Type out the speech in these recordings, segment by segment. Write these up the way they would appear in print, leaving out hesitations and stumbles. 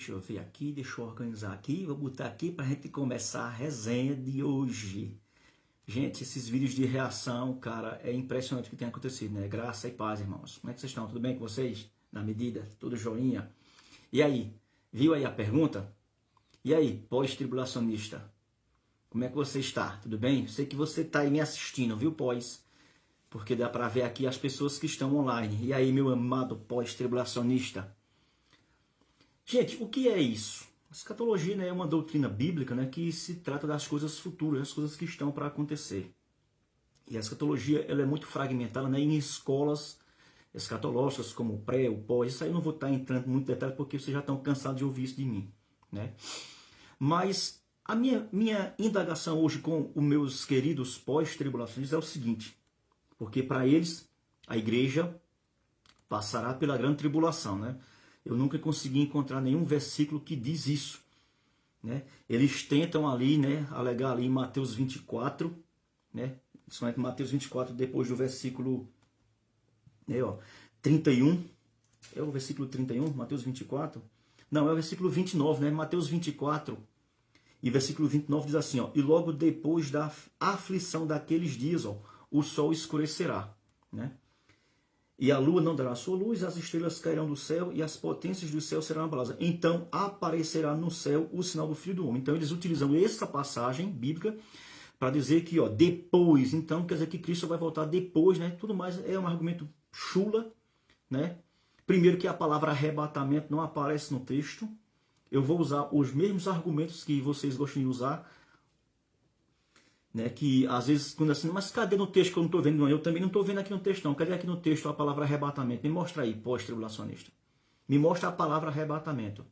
Deixa eu ver aqui, deixa eu organizar aqui, vou botar aqui para a gente começar a resenha de hoje. Gente, esses vídeos de reação, cara, é impressionante o que tem acontecido, né? Graça e paz, irmãos. Como é que vocês estão? Tudo bem com vocês? Na medida? Tudo joinha? E aí? Viu aí a pergunta? E aí, pós-tribulacionista? Como é que você está? Tudo bem? Sei que você está aí me assistindo, viu, pós? Porque dá para ver aqui as pessoas que estão online. E aí, meu amado pós-tribulacionista? Gente, o que é isso? A escatologia, né, é uma doutrina bíblica, né, que se trata das coisas futuras, das coisas que estão para acontecer. E a escatologia ela é muito fragmentada, né, em escolas escatológicas como o pré, o pós. Isso aí eu não vou estar entrando em muito detalhe porque vocês já estão cansados de ouvir isso de mim, né? Mas a minha indagação hoje com os meus queridos pós-tribulacionistas é o seguinte, porque para eles a igreja passará pela grande tribulação, né? Eu nunca consegui encontrar nenhum versículo que diz isso, né? Eles tentam ali, né, alegar ali em Mateus 24, né? Principalmente Mateus 24, depois do versículo, né, 31. É o versículo 31, Mateus 24? Não, é o versículo 29, né? Mateus 24 e versículo 29 diz assim, e logo depois da aflição daqueles dias, o sol escurecerá, né? E a lua não dará sua luz, as estrelas cairão do céu e as potências do céu serão abaladas. Então aparecerá no céu o sinal do Filho do Homem. Então eles utilizam essa passagem bíblica para dizer que depois, então quer dizer que Cristo vai voltar depois, né? Tudo mais é um argumento chula, né? Primeiro que a palavra arrebatamento não aparece no texto. Eu vou usar os mesmos argumentos que vocês gostam de usar, né, que às vezes, quando assim, mas cadê no texto que eu não estou vendo? Não, eu também não estou vendo aqui no texto, não. Cadê aqui no texto a palavra arrebatamento? Me mostra aí, pós-tribulacionista. Me mostra a palavra arrebatamento.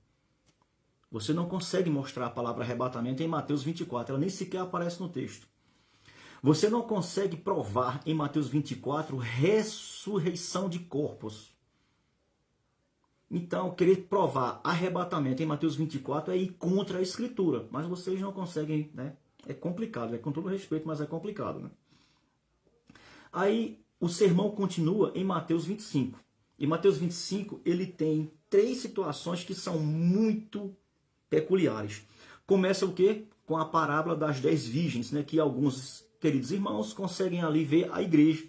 Você não consegue mostrar a palavra arrebatamento em Mateus 24, ela nem sequer aparece no texto. Você não consegue provar em Mateus 24 ressurreição de corpos. Então, querer provar arrebatamento em Mateus 24 é ir contra a Escritura, mas vocês não conseguem, né? É complicado, com todo respeito, mas é complicado, né? Aí o sermão continua em Mateus 25. E Mateus 25, ele tem três situações que são muito peculiares. Começa o quê? Com a parábola das 10 virgens, né? Que alguns queridos irmãos conseguem ali ver a igreja,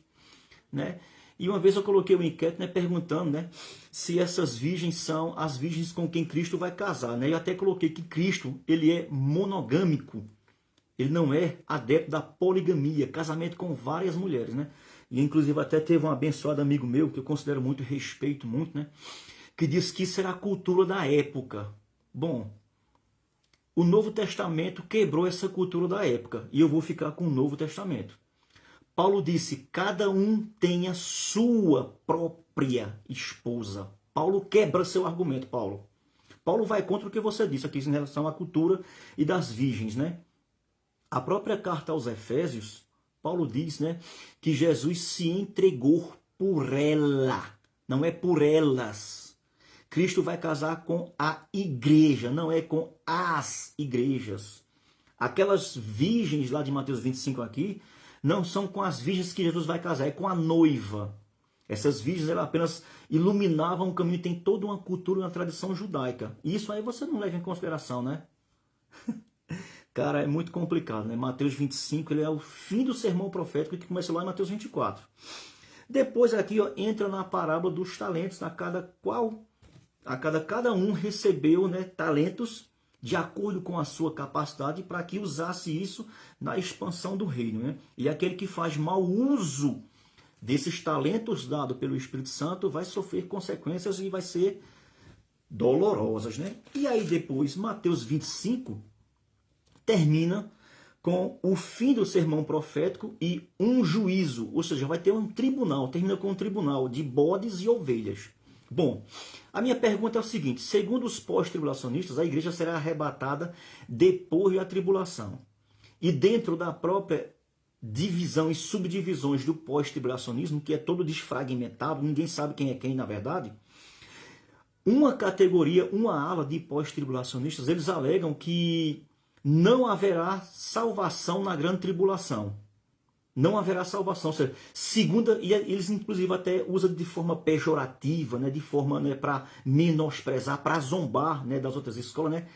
né? E uma vez eu coloquei uma enquete, né, perguntando, né, se essas virgens são as virgens com quem Cristo vai casar, né? E até coloquei que Cristo, ele é monogâmico. Ele não é adepto da poligamia, casamento com várias mulheres, né? E inclusive até teve um abençoado amigo meu, que eu considero muito, respeito muito, né? Que disse que isso era a cultura da época. Bom, o Novo Testamento quebrou essa cultura da época. E eu vou ficar com o Novo Testamento. Paulo disse, cada um tenha sua própria esposa. Paulo quebra seu argumento, Paulo. Paulo vai contra o que você disse aqui em relação à cultura e das virgens, né? A própria carta aos Efésios, Paulo diz, né, que Jesus se entregou por ela, não é por elas. Cristo vai casar com a igreja, não é com as igrejas. Aquelas virgens lá de Mateus 25 aqui, não são com as virgens que Jesus vai casar, é com a noiva. Essas virgens elas apenas iluminavam o caminho, tem toda uma cultura, uma tradição judaica. E isso aí você não leva em consideração, né? Cara, é muito complicado, né? Mateus 25, ele é o fim do sermão profético que começa lá em Mateus 24. Depois aqui, entra na parábola dos talentos, cada um recebeu, né, talentos de acordo com a sua capacidade para que usasse isso na expansão do reino, né? E aquele que faz mau uso desses talentos dados pelo Espírito Santo vai sofrer consequências e vai ser dolorosas, né? E aí depois, Mateus 25 termina com o fim do sermão profético e um juízo, ou seja, vai ter um tribunal, termina com um tribunal de bodes e ovelhas. Bom, a minha pergunta é o seguinte, segundo os pós-tribulacionistas, a igreja será arrebatada depois da tribulação. E dentro da própria divisão e subdivisões do pós-tribulacionismo, que é todo desfragmentado, ninguém sabe quem é quem na verdade, uma categoria, uma ala de pós-tribulacionistas, eles alegam que não haverá salvação na grande tribulação. Não haverá salvação. Ou seja, segunda, e eles inclusive até usam de forma pejorativa, né, de forma, né, para menosprezar, para zombar, né, das outras escolas, né?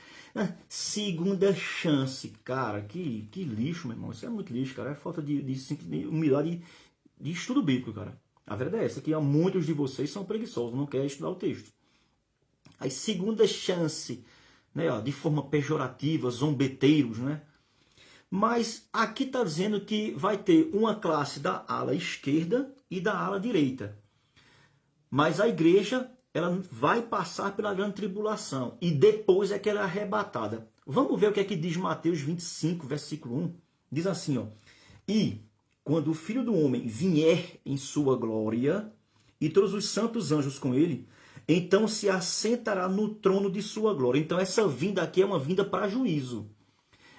Segunda chance, cara, que lixo, meu irmão. Isso é muito lixo, cara. É falta de humildade de estudo bíblico, cara. A verdade é essa, que muitos de vocês são preguiçosos, não querem estudar o texto. Aí, segunda chance, né, ó, de forma pejorativa, zombeteiros, né? Mas aqui está dizendo que vai ter uma classe da ala esquerda e da ala direita. Mas a igreja, ela vai passar pela grande tribulação e depois é que ela é arrebatada. Vamos ver o que é que diz Mateus 25, versículo 1. Diz assim, ó: E quando o Filho do Homem vier em sua glória e todos os santos anjos com ele, então se assentará no trono de sua glória. Então essa vinda aqui é uma vinda para juízo.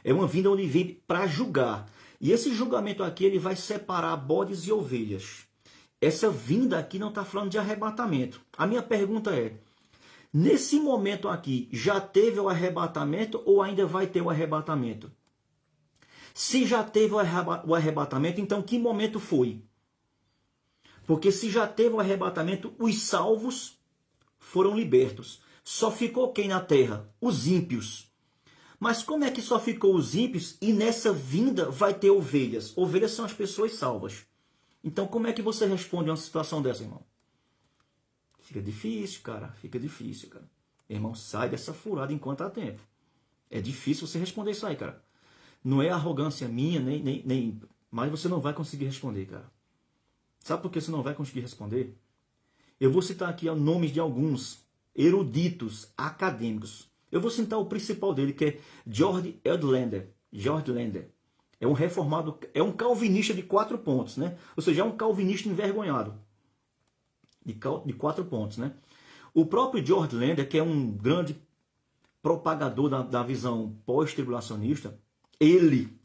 É uma vinda onde vem para julgar. E esse julgamento aqui, ele vai separar bodes e ovelhas. Essa vinda aqui não está falando de arrebatamento. A minha pergunta é, nesse momento aqui, já teve o arrebatamento ou ainda vai ter o arrebatamento? Se já teve o arrebatamento, então que momento foi? Porque se já teve o arrebatamento, os salvos foram libertos. Só ficou quem na terra? Os ímpios. Mas como é que só ficou os ímpios e nessa vinda vai ter ovelhas? Ovelhas são as pessoas salvas. Então como é que você responde a uma situação dessa, irmão? Fica difícil, cara. Fica difícil, cara. Irmão, sai dessa furada enquanto há tempo. É difícil você responder isso aí, cara. Não é arrogância minha, nem... Mas você não vai conseguir responder, cara. Sabe por que você não vai conseguir responder? Eu vou citar aqui nomes de alguns eruditos acadêmicos. Eu vou citar o principal dele, que é George Eldlander. George Lander. É um reformado, é um calvinista de 4 pontos, né? Ou seja, é um calvinista envergonhado. De 4 pontos, né? O próprio George Lander, que é um grande propagador da visão pós-tribulacionista, ele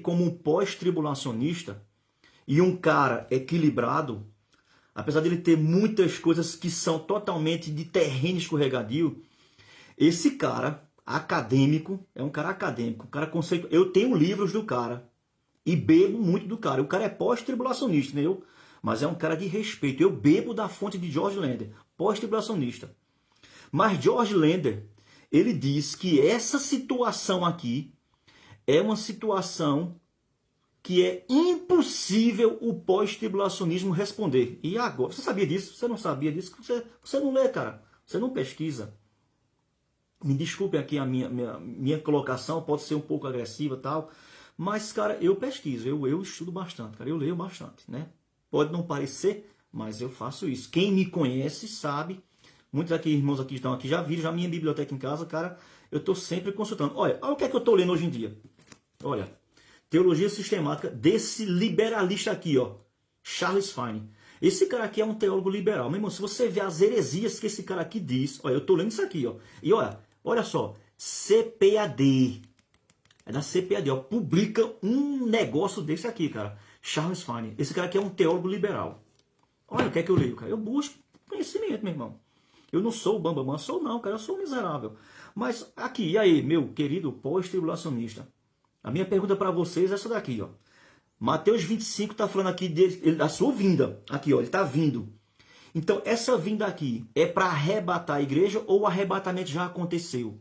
como um pós-tribulacionista e um cara equilibrado, apesar dele ter muitas coisas que são totalmente de terreno escorregadio, esse cara acadêmico, é um cara acadêmico, um cara conceitual. Eu tenho livros do cara e bebo muito do cara. O cara é pós-tribulacionista, né? Mas é um cara de respeito. Eu bebo da fonte de George Lander, pós-tribulacionista. Mas George Lander, ele diz que essa situação aqui é uma situação que é impossível o pós-tribulacionismo responder. E agora? Você sabia disso? Você não sabia disso? Você não lê, cara. Você não pesquisa. Me desculpe aqui a minha colocação, pode ser um pouco agressiva e tal, mas, cara, eu pesquiso, eu estudo bastante, cara, eu leio bastante, né? Pode não parecer, mas eu faço isso. Quem me conhece sabe, muitos aqui, irmãos aqui estão aqui, já viram, já minha biblioteca em casa, cara, eu estou sempre consultando. Olha o que é que eu estou lendo hoje em dia. Olha, Teologia Sistemática desse liberalista aqui, ó, Charles Finney. Esse cara aqui é um teólogo liberal. Meu irmão, se você vê as heresias que esse cara aqui diz, olha, eu estou lendo isso aqui, ó, e olha só, CPAD, é da CPAD, ó, publica um negócio desse aqui, cara, Charles Finney. Esse cara aqui é um teólogo liberal. Olha o que é que eu leio, cara, eu busco conhecimento, meu irmão. Eu não sou o bambamã, sou não, cara, eu sou um miserável. Mas aqui, e aí, meu querido pós-tribulacionista, a minha pergunta para vocês é essa daqui, ó. Mateus 25 está falando aqui da sua vinda, aqui, ó, ele está vindo. Então, essa vinda aqui é para arrebatar a igreja ou o arrebatamento já aconteceu?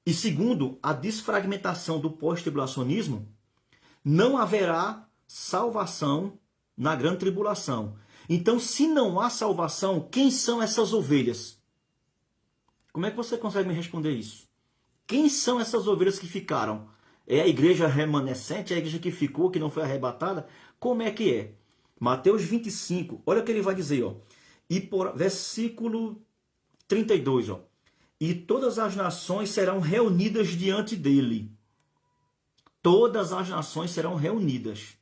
E segundo a desfragmentação do pós-tribulacionismo, não haverá salvação na grande tribulação. Então, se não há salvação, quem são essas ovelhas? Como é que você consegue me responder isso? Quem são essas ovelhas que ficaram? É a igreja remanescente? É a igreja que ficou, que não foi arrebatada? Como é que é? Mateus 25, olha o que ele vai dizer, ó. E por versículo 32, ó. E todas as nações serão reunidas diante dele. Todas as nações serão reunidas.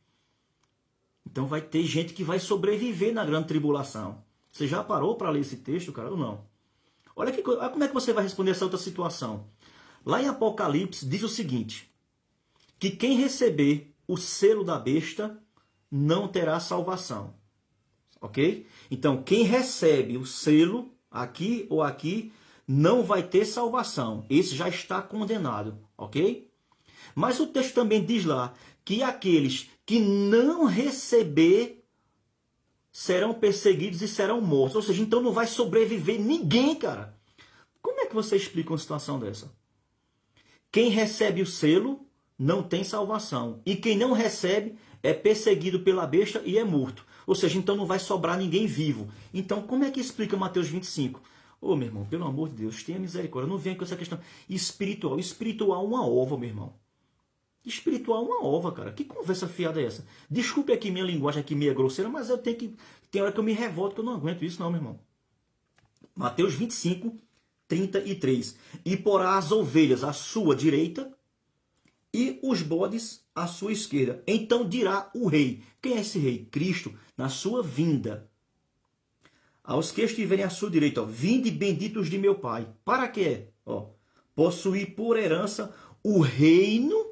Então vai ter gente que vai sobreviver na grande tribulação. Você já parou para ler esse texto, cara, ou não? Olha como é que você vai responder essa outra situação. Lá em Apocalipse diz o seguinte, que quem receber o selo da besta não terá salvação. Ok? Então, quem recebe o selo, aqui ou aqui, não vai ter salvação. Esse já está condenado. Ok? Mas o texto também diz lá que aqueles que não receber serão perseguidos e serão mortos. Ou seja, então não vai sobreviver ninguém, cara. Como é que você explica uma situação dessa? Quem recebe o selo não tem salvação. E quem não recebe é perseguido pela besta e é morto. Ou seja, então não vai sobrar ninguém vivo. Então como é que explica Mateus 25? Ô, meu irmão, pelo amor de Deus, tenha misericórdia. Não venha com essa questão espiritual. Espiritual é uma ova, meu irmão. Espiritual é uma ova, cara. Que conversa fiada é essa? Desculpe aqui minha linguagem aqui meia grosseira, mas eu tenho que... Tem hora que eu me revolto, que eu não aguento isso não, meu irmão. Mateus 25, 33. E porá as ovelhas à sua direita e os bodes à sua esquerda. Então dirá o rei. Quem é esse rei? Cristo, na sua vinda. Aos que estiverem à sua direita, ó, vinde benditos de meu Pai. Para quê? Ó, possuir por herança o reino.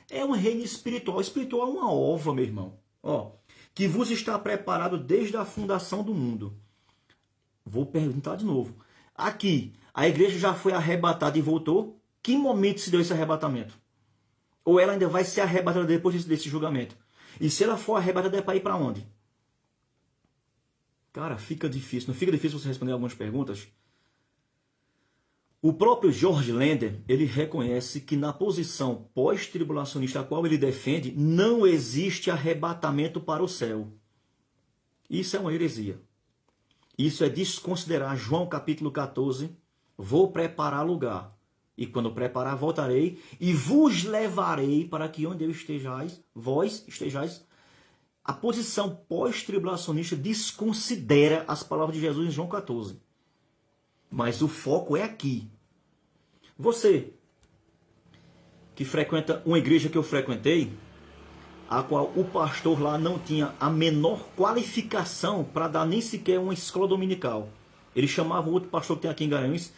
É um reino espiritual. Espiritual é uma ova, meu irmão. Ó, que vos está preparado desde a fundação do mundo. Vou perguntar de novo. Aqui, a igreja já foi arrebatada e voltou. Que momento se deu esse arrebatamento? Ou ela ainda vai ser arrebatada depois desse julgamento? E se ela for arrebatada, é para ir para onde? Cara, fica difícil. Não fica difícil você responder algumas perguntas? O próprio George Lander, ele reconhece que na posição pós-tribulacionista a qual ele defende, não existe arrebatamento para o céu. Isso é uma heresia. Isso é desconsiderar João capítulo 14. Vou preparar lugar. E quando preparar, voltarei e vos levarei para que onde eu estejais, vós estejais. A posição pós-tribulacionista desconsidera as palavras de Jesus em João 14. Mas o foco é aqui. Você que frequenta uma igreja que eu frequentei, a qual o pastor lá não tinha a menor qualificação para dar nem sequer uma escola dominical. Ele chamava o outro pastor que tem aqui em Garanhuns,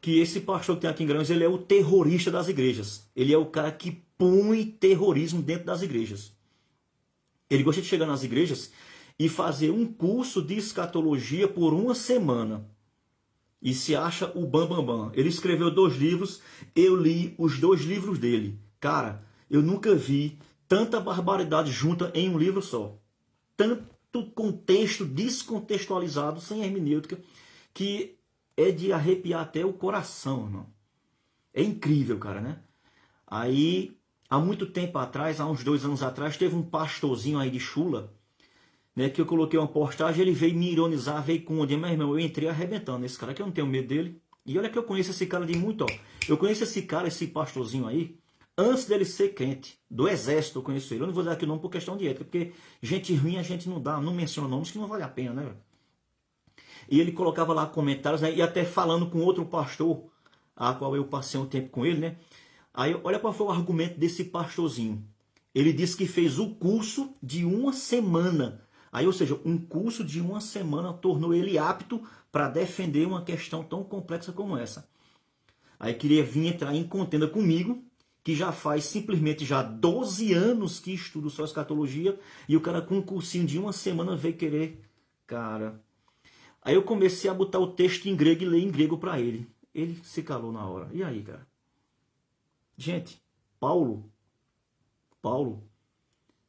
que esse pastor que tem aqui em Garanhuns, ele é o terrorista das igrejas. Ele é o cara que põe terrorismo dentro das igrejas. Ele gosta de chegar nas igrejas e fazer um curso de escatologia por uma semana. E se acha o bambambam. Ele escreveu 2 livros, eu li os 2 livros dele. Cara, eu nunca vi tanta barbaridade junta em um livro só. Tanto contexto descontextualizado, sem hermenêutica, que é de arrepiar até o coração, irmão. É incrível, cara, né? Aí, há muito tempo atrás, há uns 2 anos atrás, teve um pastorzinho aí de Chula, né, que eu coloquei uma postagem, ele veio me ironizar, veio com onde, meu irmão, eu entrei arrebentando esse cara, que eu não tenho medo dele. E olha que eu conheço esse cara de muito, ó. Eu conheço esse cara, esse pastorzinho aí, antes dele ser crente, do exército eu conheço ele. Eu não vou dar aqui o nome por questão de ética, porque gente ruim a gente não dá, não menciona nomes que não vale a pena, né, velho? E ele colocava lá comentários, né, e até falando com outro pastor, a qual eu passei um tempo com ele, né? Aí olha qual foi o argumento desse pastorzinho. Ele disse que fez o curso de uma semana. Aí, ou seja, um curso de uma semana tornou ele apto para defender uma questão tão complexa como essa. Aí queria vir entrar em contenda comigo, que já faz simplesmente já 12 anos que estudo só escatologia, e o cara com um cursinho de uma semana veio querer, cara. Aí eu comecei a botar o texto em grego e ler em grego para ele. Ele se calou na hora. E aí, cara? Gente, Paulo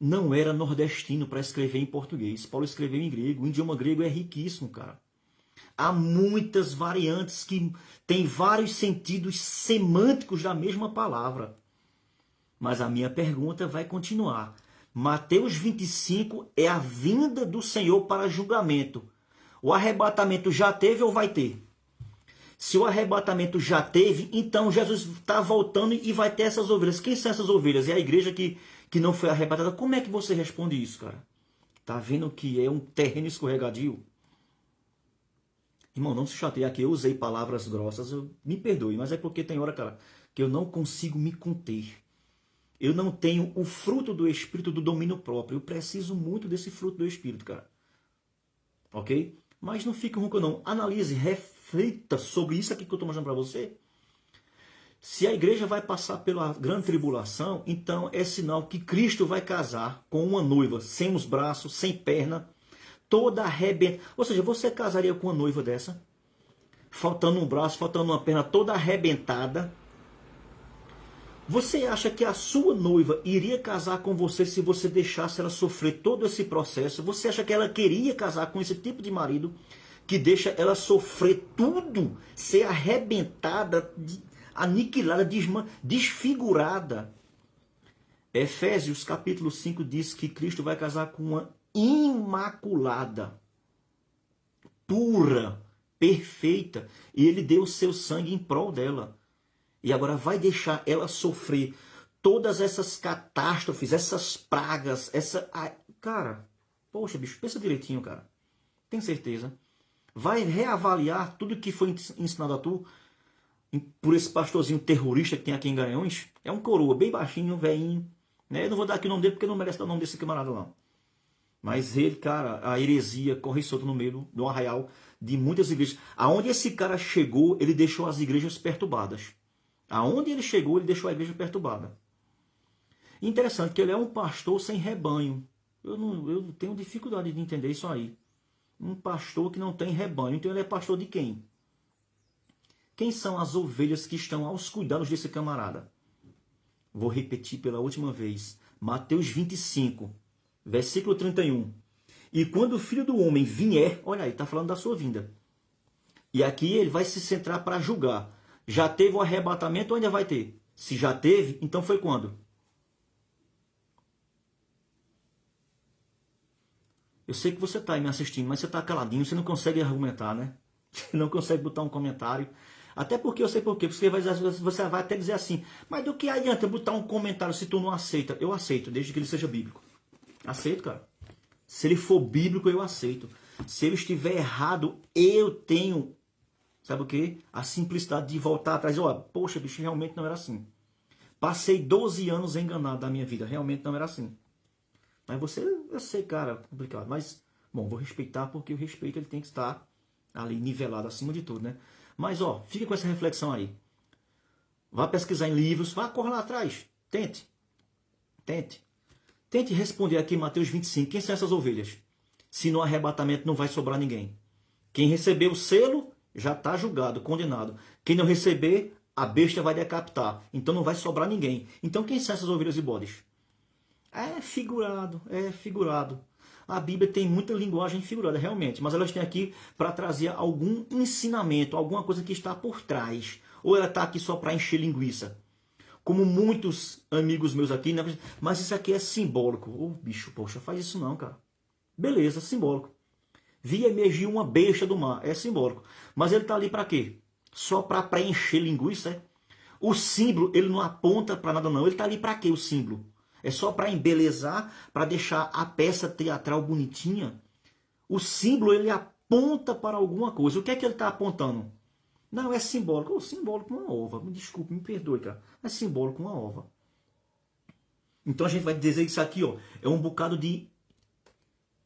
não era nordestino para escrever em português. Paulo escreveu em grego. O idioma grego é riquíssimo, cara. Há muitas variantes que têm vários sentidos semânticos da mesma palavra. Mas a minha pergunta vai continuar. Mateus 25 é a vinda do Senhor para julgamento. O arrebatamento já teve ou vai ter? Se o arrebatamento já teve, então Jesus está voltando e vai ter essas ovelhas. Quem são essas ovelhas? É a igreja que não foi arrebatada. Como é que você responde isso, cara? Tá vendo que é um terreno escorregadio? Irmão, não se chateie aqui. Eu usei palavras grossas, me perdoe. Mas é porque tem hora, cara, que eu não consigo me conter. Eu não tenho o fruto do Espírito do domínio próprio. Eu preciso muito desse fruto do Espírito, cara. Ok? Mas não fique ronco, não. Analise, reflita sobre isso aqui que eu estou mostrando para você. Se a igreja vai passar pela grande tribulação, então é sinal que Cristo vai casar com uma noiva sem os braços, sem perna, toda arrebentada. Ou seja, você casaria com uma noiva dessa? Faltando um braço, faltando uma perna toda arrebentada, Você acha que a sua noiva iria casar com você se você deixasse ela sofrer todo esse processo? Você acha que ela queria casar com esse tipo de marido que deixa ela sofrer tudo, ser arrebentada, aniquilada, desfigurada? Efésios capítulo 5 diz que Cristo vai casar com uma imaculada, pura, perfeita, e ele deu o seu sangue em prol dela. E agora vai deixar ela sofrer todas essas catástrofes, essas pragas, Cara, poxa, bicho, pensa direitinho, cara. Tem certeza? Vai reavaliar tudo que foi ensinado a tu por esse pastorzinho terrorista que tem aqui em Garanhuns? É um coroa, bem baixinho, velhinho. Né? Eu não vou dar aqui o nome dele porque não merece dar o nome desse camarada, não. Mas ele, cara, a heresia corre solta no meio do arraial de muitas igrejas. Aonde esse cara chegou, ele deixou as igrejas perturbadas. Aonde ele chegou, ele deixou a igreja perturbada. Interessante que ele é um pastor sem rebanho. Eu tenho dificuldade de entender isso aí. Um pastor que não tem rebanho. Então ele é pastor de quem? Quem são as ovelhas que estão aos cuidados desse camarada? Vou repetir pela última vez. Mateus 25, versículo 31. E quando o Filho do Homem vier, olha aí, está falando da sua vinda. E aqui ele vai se centrar para julgar. Já teve o arrebatamento ou ainda vai ter? Se já teve, então foi quando? Eu sei que você está aí me assistindo, mas você está caladinho, você não consegue argumentar, né? Você não consegue botar um comentário. Até porque eu sei por quê. Porque você vai até dizer assim, mas do que adianta botar um comentário se tu não aceita? Eu aceito, desde que ele seja bíblico. Aceito, cara. Se ele for bíblico, eu aceito. Se ele estiver errado, eu tenho... Sabe o quê? A simplicidade de voltar atrás. Olha, poxa, bicho, realmente não era assim. Passei 12 anos enganado da minha vida. Realmente não era assim. Mas você, eu sei, cara, complicado. Mas, bom, vou respeitar porque o respeito ele tem que estar ali nivelado acima de tudo, né? Mas, ó, fica com essa reflexão aí. Vá pesquisar em livros, vá, corra lá atrás. Tente. Tente. Tente responder aqui em Mateus 25. Quem são essas ovelhas? Se no arrebatamento não vai sobrar ninguém. Quem recebeu o selo... já está julgado, condenado. Quem não receber, a besta vai decapitar. Então não vai sobrar ninguém. Então quem são essas ovelhas e bodes? É figurado, é figurado. A Bíblia tem muita linguagem figurada, realmente. Mas elas têm aqui para trazer algum ensinamento, alguma coisa que está por trás. Ou ela está aqui só para encher linguiça. Como muitos amigos meus aqui, né? Mas isso aqui é simbólico. Ô, bicho, poxa, faz isso não, cara. Beleza, simbólico. Vi emergir uma besta do mar, é simbólico. Mas ele está ali para quê? Só para preencher linguiça, é? O símbolo, ele não aponta para nada não. Ele está ali para quê, o símbolo? É só para embelezar, para deixar a peça teatral bonitinha? O símbolo, ele aponta para alguma coisa. O que é que ele está apontando? Não, é simbólico. Simbólico uma ova. Me desculpe, me perdoe, cara. É simbólico uma ova. Então a gente vai dizer isso aqui, ó, é um bocado de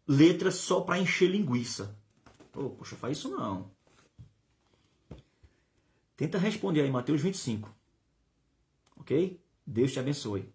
letras só para encher linguiça. Oh, poxa, faz isso não. Tenta responder aí, Mateus 25. Ok? Deus te abençoe.